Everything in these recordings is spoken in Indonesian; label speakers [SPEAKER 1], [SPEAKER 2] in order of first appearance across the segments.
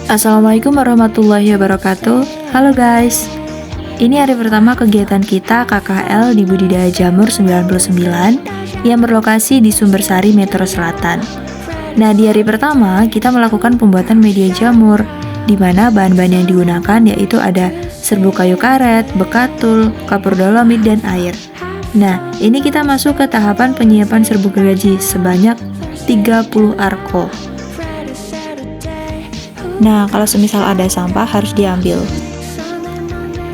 [SPEAKER 1] Assalamualaikum warahmatullahi wabarakatuh. Halo guys. Ini hari pertama kegiatan kita KKL di Budidaya Jamur 99 yang berlokasi di Sumbersari Metro Selatan. Nah, di hari pertama kita melakukan pembuatan media jamur, di mana bahan-bahan yang digunakan yaitu ada serbuk kayu karet, bekatul, kapur dolomit, dan air. Nah, ini kita masuk ke tahapan penyiapan serbuk gergaji sebanyak 30 arko. Nah, kalau semisal ada sampah harus diambil.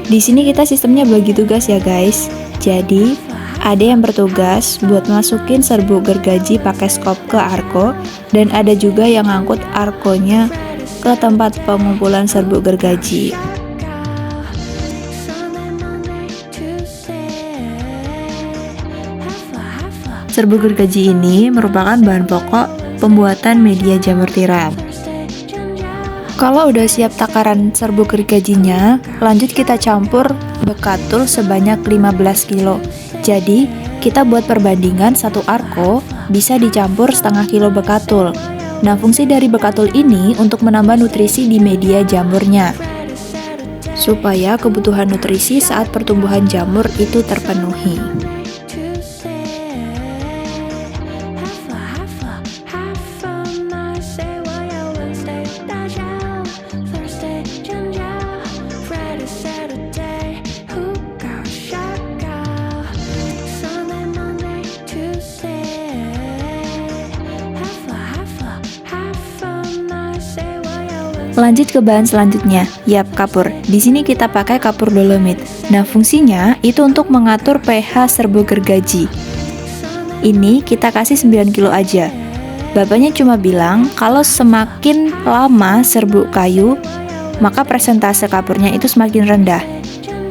[SPEAKER 1] Di sini kita sistemnya bagi tugas ya guys. Jadi, ada yang bertugas buat masukin serbuk gergaji pakai skop ke arko, dan ada juga yang ngangkut arkonya ke tempat pengumpulan serbuk gergaji. Serbuk gergaji ini merupakan bahan pokok pembuatan media jamur tiram. Kalau udah siap takaran serbuk gergajinya, lanjut kita campur bekatul sebanyak 15 kilo. Jadi, kita buat perbandingan satu arko bisa dicampur setengah kilo bekatul. Nah, fungsi dari bekatul ini untuk menambah nutrisi di media jamurnya, supaya kebutuhan nutrisi saat pertumbuhan jamur itu terpenuhi. Lanjut ke bahan selanjutnya, yap, kapur. Di sini kita pakai kapur dolomit. Nah, fungsinya itu untuk mengatur pH serbuk gergaji. Ini kita kasih 9 kilo aja. Bapaknya cuma bilang kalau semakin lama serbuk kayu, maka persentase kapurnya itu semakin rendah.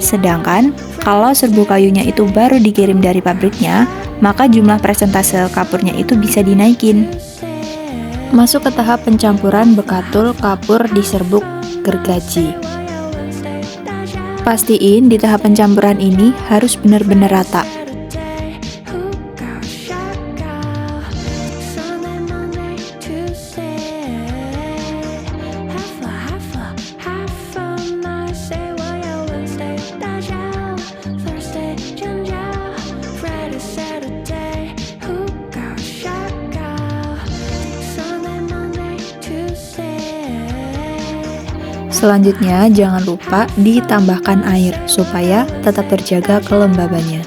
[SPEAKER 1] Sedangkan kalau serbuk kayunya itu baru dikirim dari pabriknya, maka jumlah persentase kapurnya itu bisa dinaikin. Masuk ke tahap pencampuran bekatul kapur di serbuk gergaji. Pastiin di tahap pencampuran ini harus benar-benar rata. Selanjutnya, jangan lupa ditambahkan air supaya tetap terjaga kelembabannya.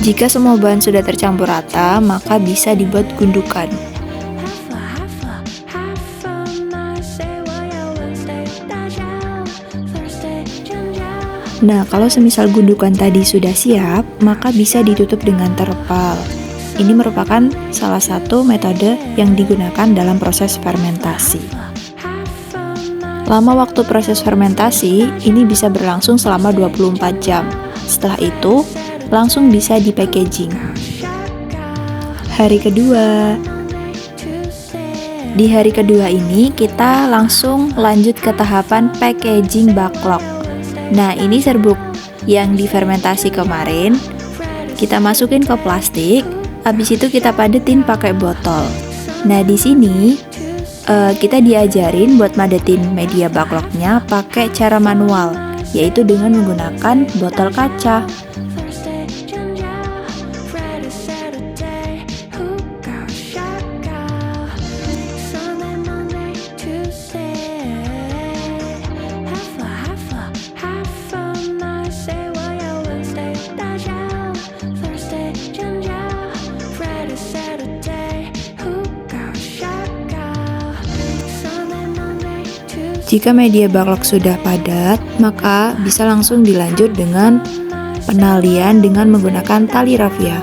[SPEAKER 1] Jika semua bahan sudah tercampur rata, maka bisa dibuat gundukan. Nah, kalau semisal gundukan tadi sudah siap, maka bisa ditutup dengan terpal. Ini merupakan salah satu metode yang digunakan dalam proses fermentasi. Lama waktu proses fermentasi, ini bisa berlangsung selama 24 jam. Setelah itu, langsung bisa di packaging. Hari kedua. Di hari kedua ini kita langsung lanjut ke tahapan packaging backlog. Nah, ini serbuk yang difermentasi kemarin kita masukin ke plastik, habis itu kita padetin pakai botol. Nah, di sini kita diajarin buat madetin media backlognya pakai cara manual, yaitu dengan menggunakan botol kaca. Jika media backlog sudah padat, maka bisa langsung dilanjut dengan penalian dengan menggunakan tali rafia.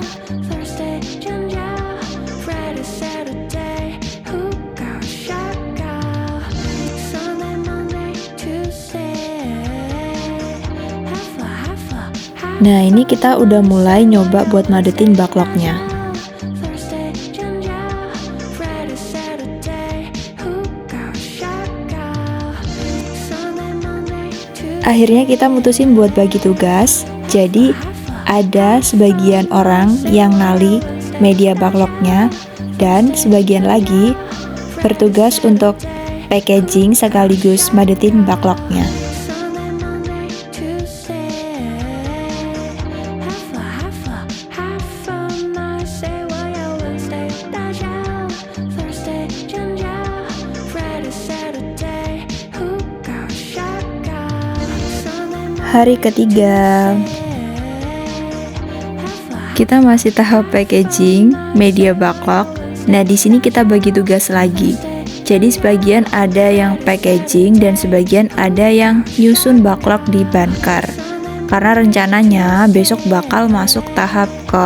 [SPEAKER 1] Nah, ini kita udah mulai nyoba buat madetin backlognya. Akhirnya kita mutusin buat bagi tugas. Jadi ada sebagian orang yang nali media backlognya dan sebagian lagi bertugas untuk packaging sekaligus madetin backlognya. Hari ketiga, kita masih tahap packaging media backlog. Nah, di sini kita bagi tugas lagi. Jadi sebagian ada yang packaging dan sebagian ada yang nyusun backlog di Bankar. Karena rencananya besok bakal masuk tahap ke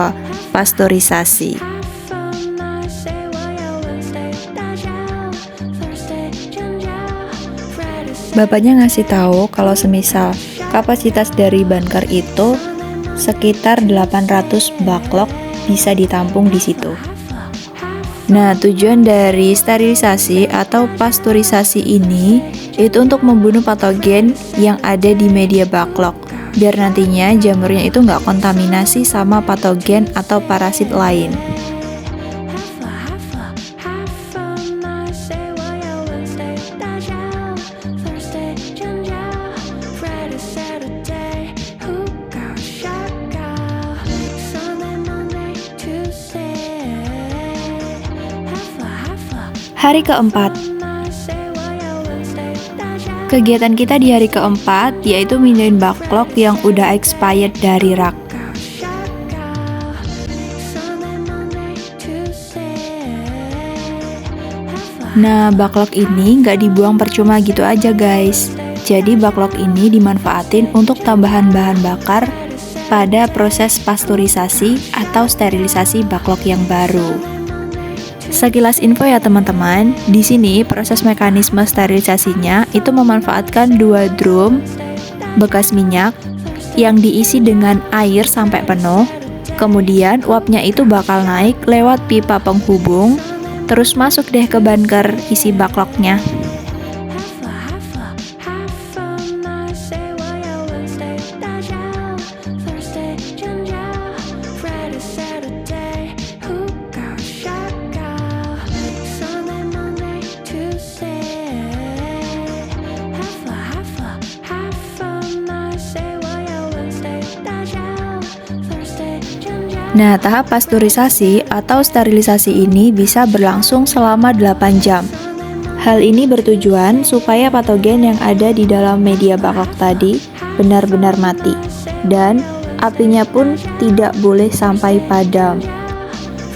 [SPEAKER 1] pasteurisasi. Bapaknya ngasih tahu kalau semisal kapasitas dari Bankar itu sekitar 800 backlog bisa ditampung di situ. Nah, tujuan dari sterilisasi atau pasteurisasi ini itu untuk membunuh patogen yang ada di media backlog, biar nantinya jamurnya itu nggak kontaminasi sama patogen atau parasit lain. Hari keempat. Kegiatan kita di hari keempat yaitu mindahin backlog yang udah expired dari rak. Nah, backlog ini nggak dibuang percuma gitu aja guys. Jadi backlog ini dimanfaatin untuk tambahan bahan bakar pada proses pasteurisasi atau sterilisasi backlog yang baru. Sekilas info ya teman-teman, di sini proses mekanisme sterilisasinya itu memanfaatkan 2 drum bekas minyak yang diisi dengan air sampai penuh. Kemudian uapnya itu bakal naik lewat pipa penghubung, terus masuk deh ke Bankar isi backlognya. Nah, tahap pasteurisasi atau sterilisasi ini bisa berlangsung selama 8 jam. Hal ini bertujuan supaya patogen yang ada di dalam media backlog tadi benar-benar mati, dan apinya pun tidak boleh sampai padam.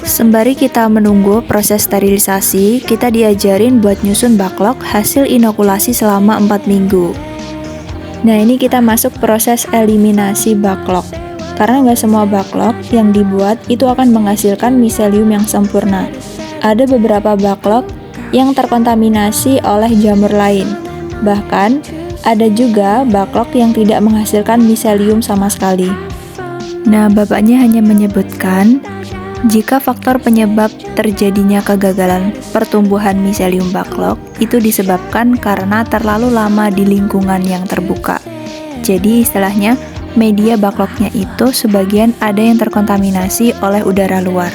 [SPEAKER 1] Sembari kita menunggu proses sterilisasi, kita diajarin buat nyusun backlog hasil inokulasi selama 4 minggu. Nah, ini kita masuk proses eliminasi backlog. Karena nggak semua backlog yang dibuat itu akan menghasilkan miselium yang sempurna. Ada beberapa backlog yang terkontaminasi oleh jamur lain. Bahkan, ada juga backlog yang tidak menghasilkan miselium sama sekali. Nah, bapaknya hanya menyebutkan, jika faktor penyebab terjadinya kegagalan pertumbuhan miselium backlog itu disebabkan karena terlalu lama di lingkungan yang terbuka. Jadi istilahnya, media backlognya itu sebagian ada yang terkontaminasi oleh udara luar.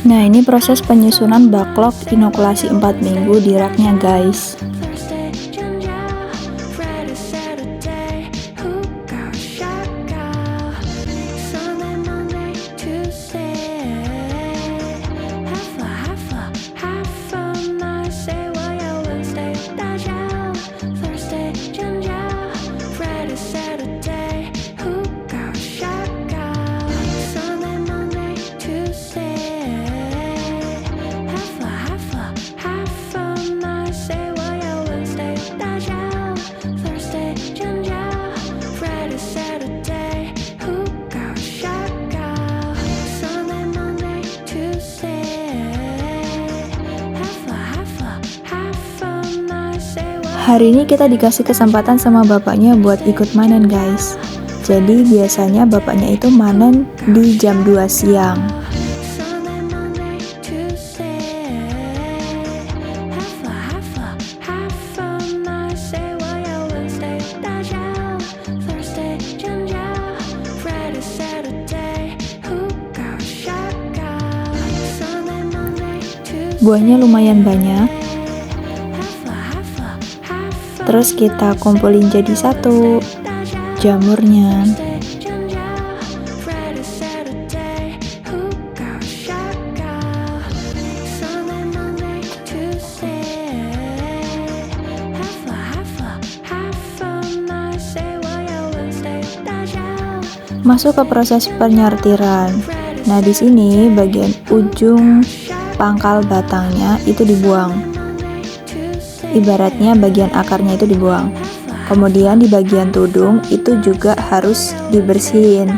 [SPEAKER 1] Nah, ini proses penyusunan backlog inokulasi 4 minggu di raknya guys. Hari ini kita dikasih kesempatan sama bapaknya buat ikut manen guys. Jadi biasanya bapaknya itu manen di jam 2 siang. Buahnya lumayan banyak. Terus kita kumpulin jadi satu jamurnya. Masuk ke proses penyortiran. Nah, di sini bagian ujung pangkal batangnya itu dibuang. Ibaratnya bagian akarnya itu dibuang. Kemudian di bagian tudung itu juga harus dibersihin.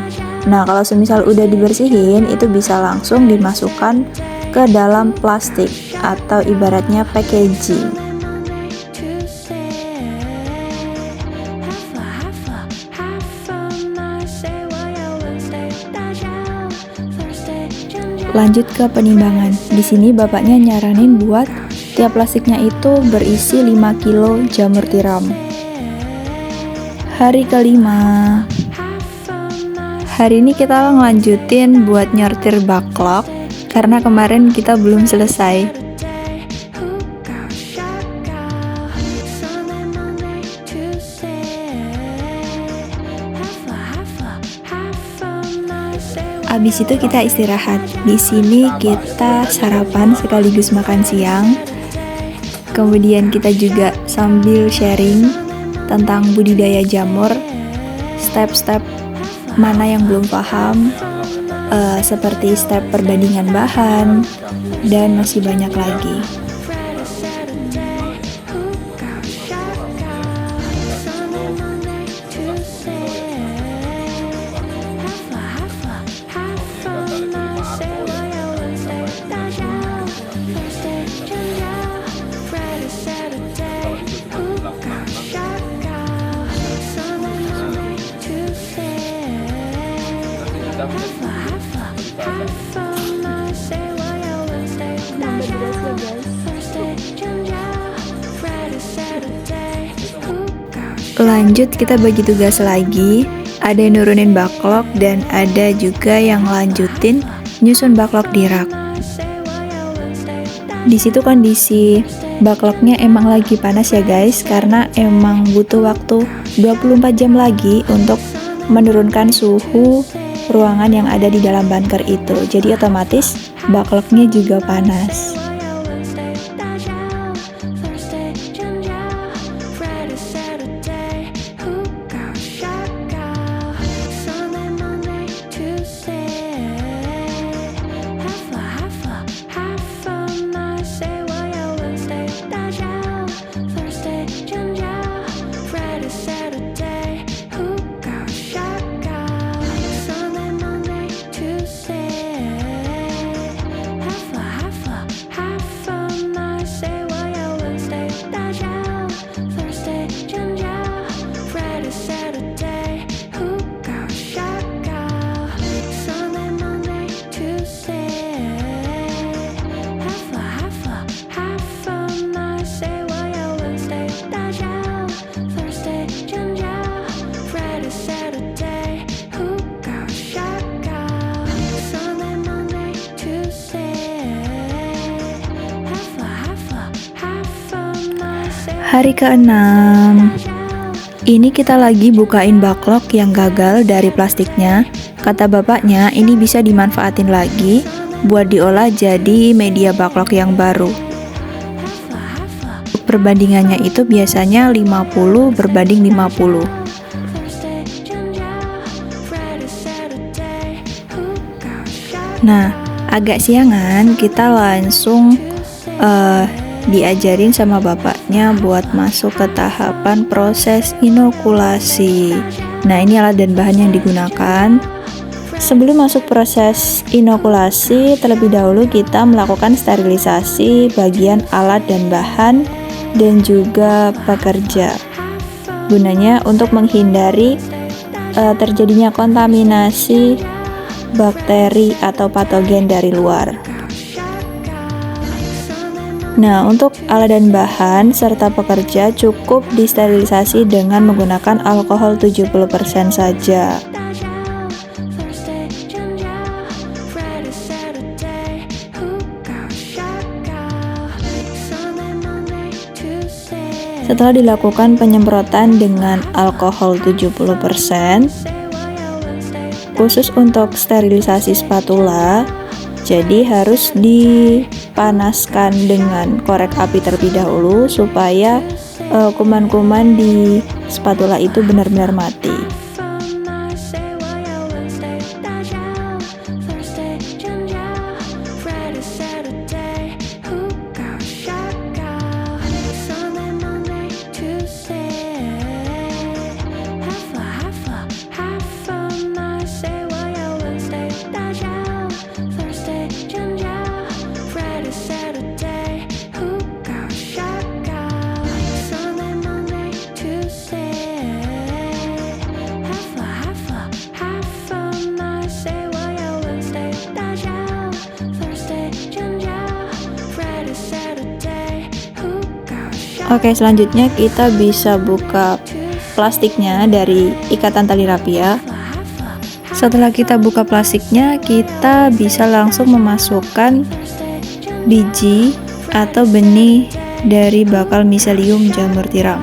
[SPEAKER 1] Nah, kalau semisal udah dibersihin, itu bisa langsung dimasukkan ke dalam plastik atau ibaratnya packaging. Lanjut ke penimbangan. Di sini bapaknya nyaranin buat tiap plastiknya itu berisi 5 kilo jamur tiram. Hari kelima. Hari ini kita ngelanjutin buat nyortir backlog karena kemarin kita belum selesai. Habis itu kita istirahat. Di sini kita sarapan sekaligus makan siang. Kemudian kita juga sambil sharing tentang budidaya jamur, step-step mana yang belum paham, seperti step perbandingan bahan, dan masih banyak lagi. Lanjut kita bagi tugas lagi. Ada yang nurunin backlog dan ada juga yang lanjutin nyusun backlog di rak. Di situ kondisi backlognya emang lagi panas ya guys, karena emang butuh waktu 24 jam lagi untuk menurunkan suhu ruangan yang ada di dalam bunker itu. Jadi otomatis backlognya juga panas. Hari ke-6. Ini kita lagi bukain backlog yang gagal dari plastiknya. Kata bapaknya ini bisa dimanfaatin lagi buat diolah jadi media backlog yang baru. Perbandingannya itu biasanya 50 berbanding 50. Nah, agak siangan kita langsung diajarin sama bapaknya buat masuk ke tahapan proses inokulasi. Nah, ini alat dan bahan yang digunakan. Sebelum masuk proses inokulasi, terlebih dahulu kita melakukan sterilisasi bagian alat dan bahan dan juga pekerja. Gunanya untuk menghindari terjadinya kontaminasi bakteri atau patogen dari luar. Nah, untuk alat dan bahan serta pekerja cukup disterilisasi dengan menggunakan alkohol 70% saja. Setelah dilakukan penyemprotan dengan alkohol 70%, khusus untuk sterilisasi spatula, jadi harus dipanaskan dengan korek api terlebih dahulu supaya kuman-kuman di spatula itu benar-benar mati. Oke, selanjutnya kita bisa buka plastiknya dari ikatan tali rapia. Setelah kita buka plastiknya, kita bisa langsung memasukkan biji atau benih dari bakal miselium jamur tiram.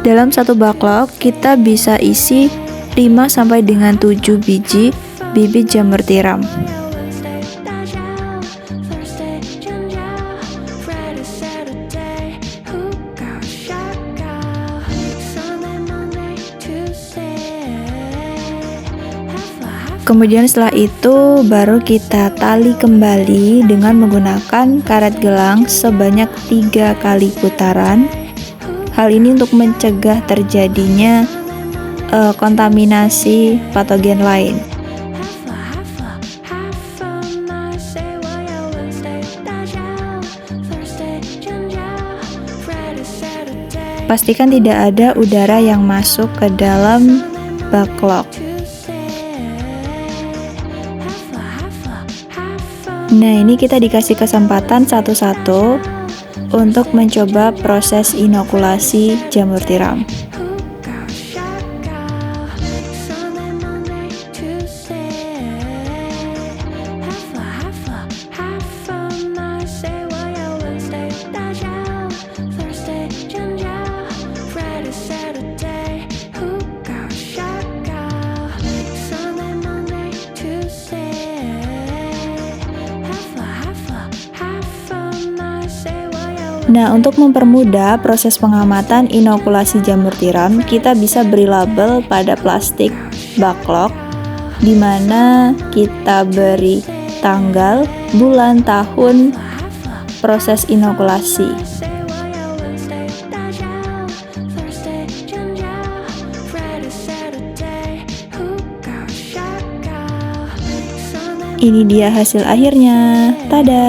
[SPEAKER 1] Dalam satu backlog kita bisa isi 5 sampai dengan 7 biji bibit jamur tiram. Kemudian setelah itu baru kita tali kembali dengan menggunakan karet gelang sebanyak 3 kali putaran. Hal ini untuk mencegah terjadinya kontaminasi patogen lain. Pastikan tidak ada udara yang masuk ke dalam backlog. Nah, ini kita dikasih kesempatan satu-satu untuk mencoba proses inokulasi jamur tiram. Nah, untuk mempermudah proses pengamatan inokulasi jamur tiram, kita bisa beri label pada plastik backlog, di mana kita beri tanggal, bulan, tahun proses inokulasi. Ini dia hasil akhirnya. Tada!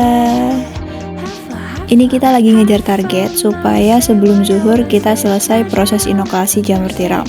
[SPEAKER 1] Ini kita lagi ngejar target supaya sebelum zuhur kita selesai proses inokulasi jamur tiram.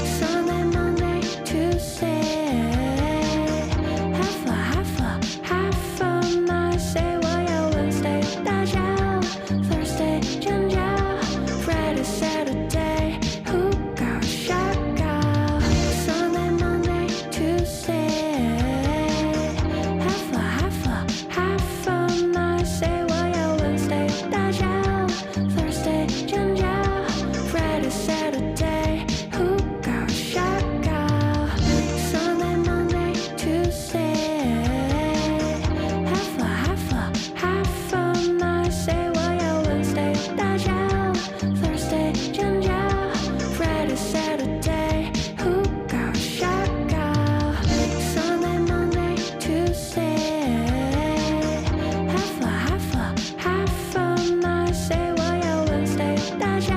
[SPEAKER 2] Sunday, Monday, Tuesday， half a Monday， 我要 Wednesday， 大笑 Thursday， 尖叫 Friday Saturday， 胡搞瞎搞 Sunday, Monday, Tuesday， half a Monday， 我要 Wednesday， 大笑 Thursday， 尖叫 Friday Saturday， 胡搞瞎搞 Sunday, Monday, Tuesday， half a Monday， 我要 Wednesday， 大笑 Thursday， 尖叫 Friday Saturday， 胡搞瞎搞 Sunday, Monday, Tuesday， half a Monday， 我要 Wednesday， 大笑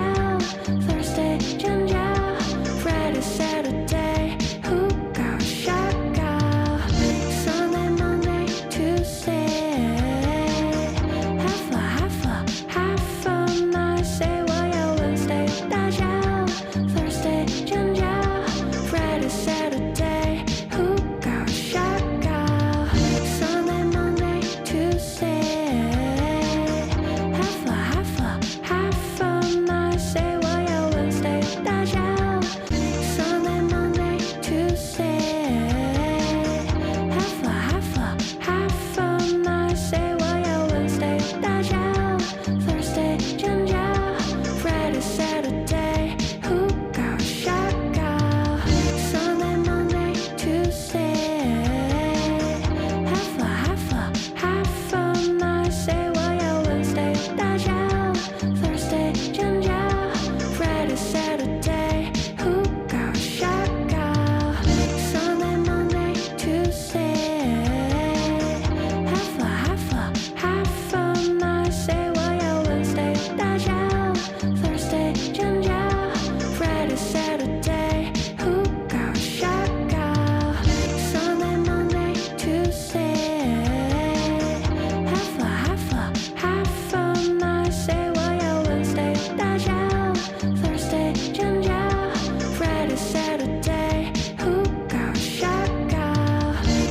[SPEAKER 2] Thursday， 尖叫 Friday Saturday， 胡搞瞎搞 Sunday, Monday, Tuesday， half a Monday， 我要 Wednesday， 大笑 Thursday， 尖叫 Friday Saturday， 胡搞瞎搞 Sunday, Monday, Tuesday， half a Monday， 我要 Wednesday， 大笑 Sunday, Monday, Tuesday， half a Monday， 我要 Wednesday， 大笑 Thursday， 尖叫 Friday Saturday， 胡搞瞎搞 Sunday, Monday, Tuesday， half a Monday， 我要 Wednesday， 大笑 Thursday， 尖叫 Friday Saturday， 胡搞瞎搞 Sunday, Monday, Tuesday， half a Monday， 我要 Wednesday， 大笑 Thursday， 尖叫 Friday Saturday， 胡搞瞎搞 Sunday, Monday, Tuesday， half a Monday， 我要 Wednesday， 大笑 Thursday， 尖叫 Friday Saturday， 胡搞瞎搞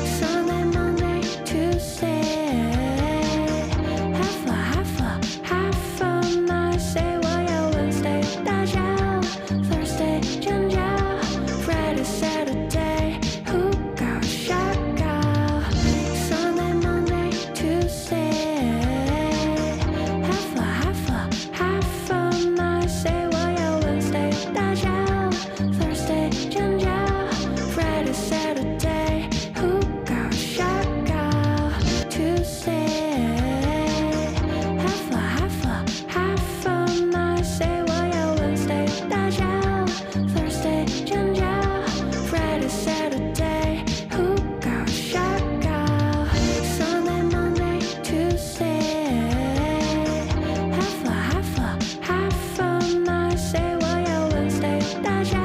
[SPEAKER 2] Sunday, Monday, Tuesday， half a Monday， 我要 Wednesday， 大笑 Thursday， 尖叫 Friday Saturday， 胡搞瞎搞 Sunday, Monday, Tuesday， half a Monday， 我要 Wednesday， 大笑 Thursday， 尖叫 Friday Saturday， 胡搞瞎搞 Tuesday， half a Monday， 我要 Wednesday， 大笑 Thursday， 尖叫 Friday Saturday， 胡搞瞎搞 Sunday, Monday, Tuesday， half a Monday， 我要 Wednesday， 大笑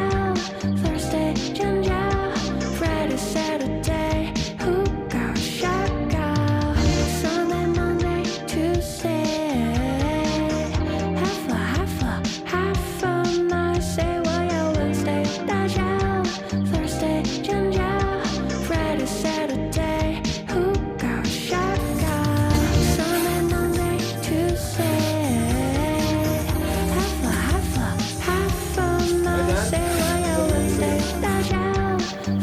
[SPEAKER 2] Thursday， 尖叫 Friday Saturday， 胡搞瞎搞 Sunday, Monday, Tuesday， half a Monday， 我要 Wednesday， 大笑 Thursday， 尖叫 Friday Saturday， 胡搞瞎搞 Sunday, Monday, Tuesday， half a Monday， 我要 Wednesday， 大笑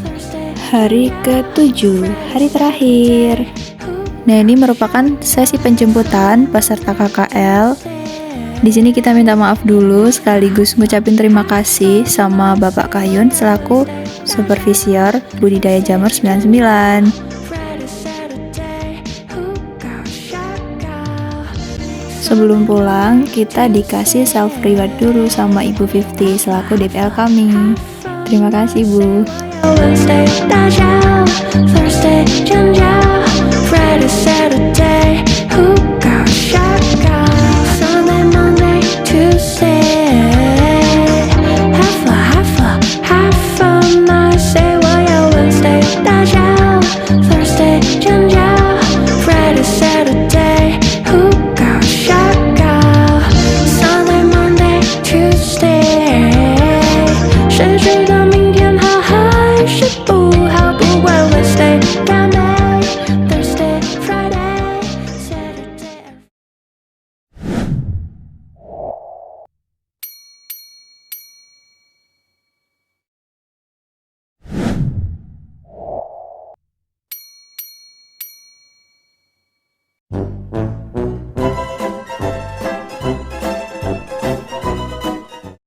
[SPEAKER 2] Thursday。
[SPEAKER 1] Hari ke-7, hari terakhir. Nah, ini merupakan sesi penjemputan peserta KKL. Di sini kita minta maaf dulu sekaligus ngucapin terima kasih sama Bapak Kayun selaku supervisor budidaya jamur 99. Sebelum pulang, kita dikasih self reward dulu sama Ibu 50 selaku DPL kami. Terima kasih, Bu.
[SPEAKER 2] Wednesday, 大笑 Thursday， 尖叫 Friday Saturday。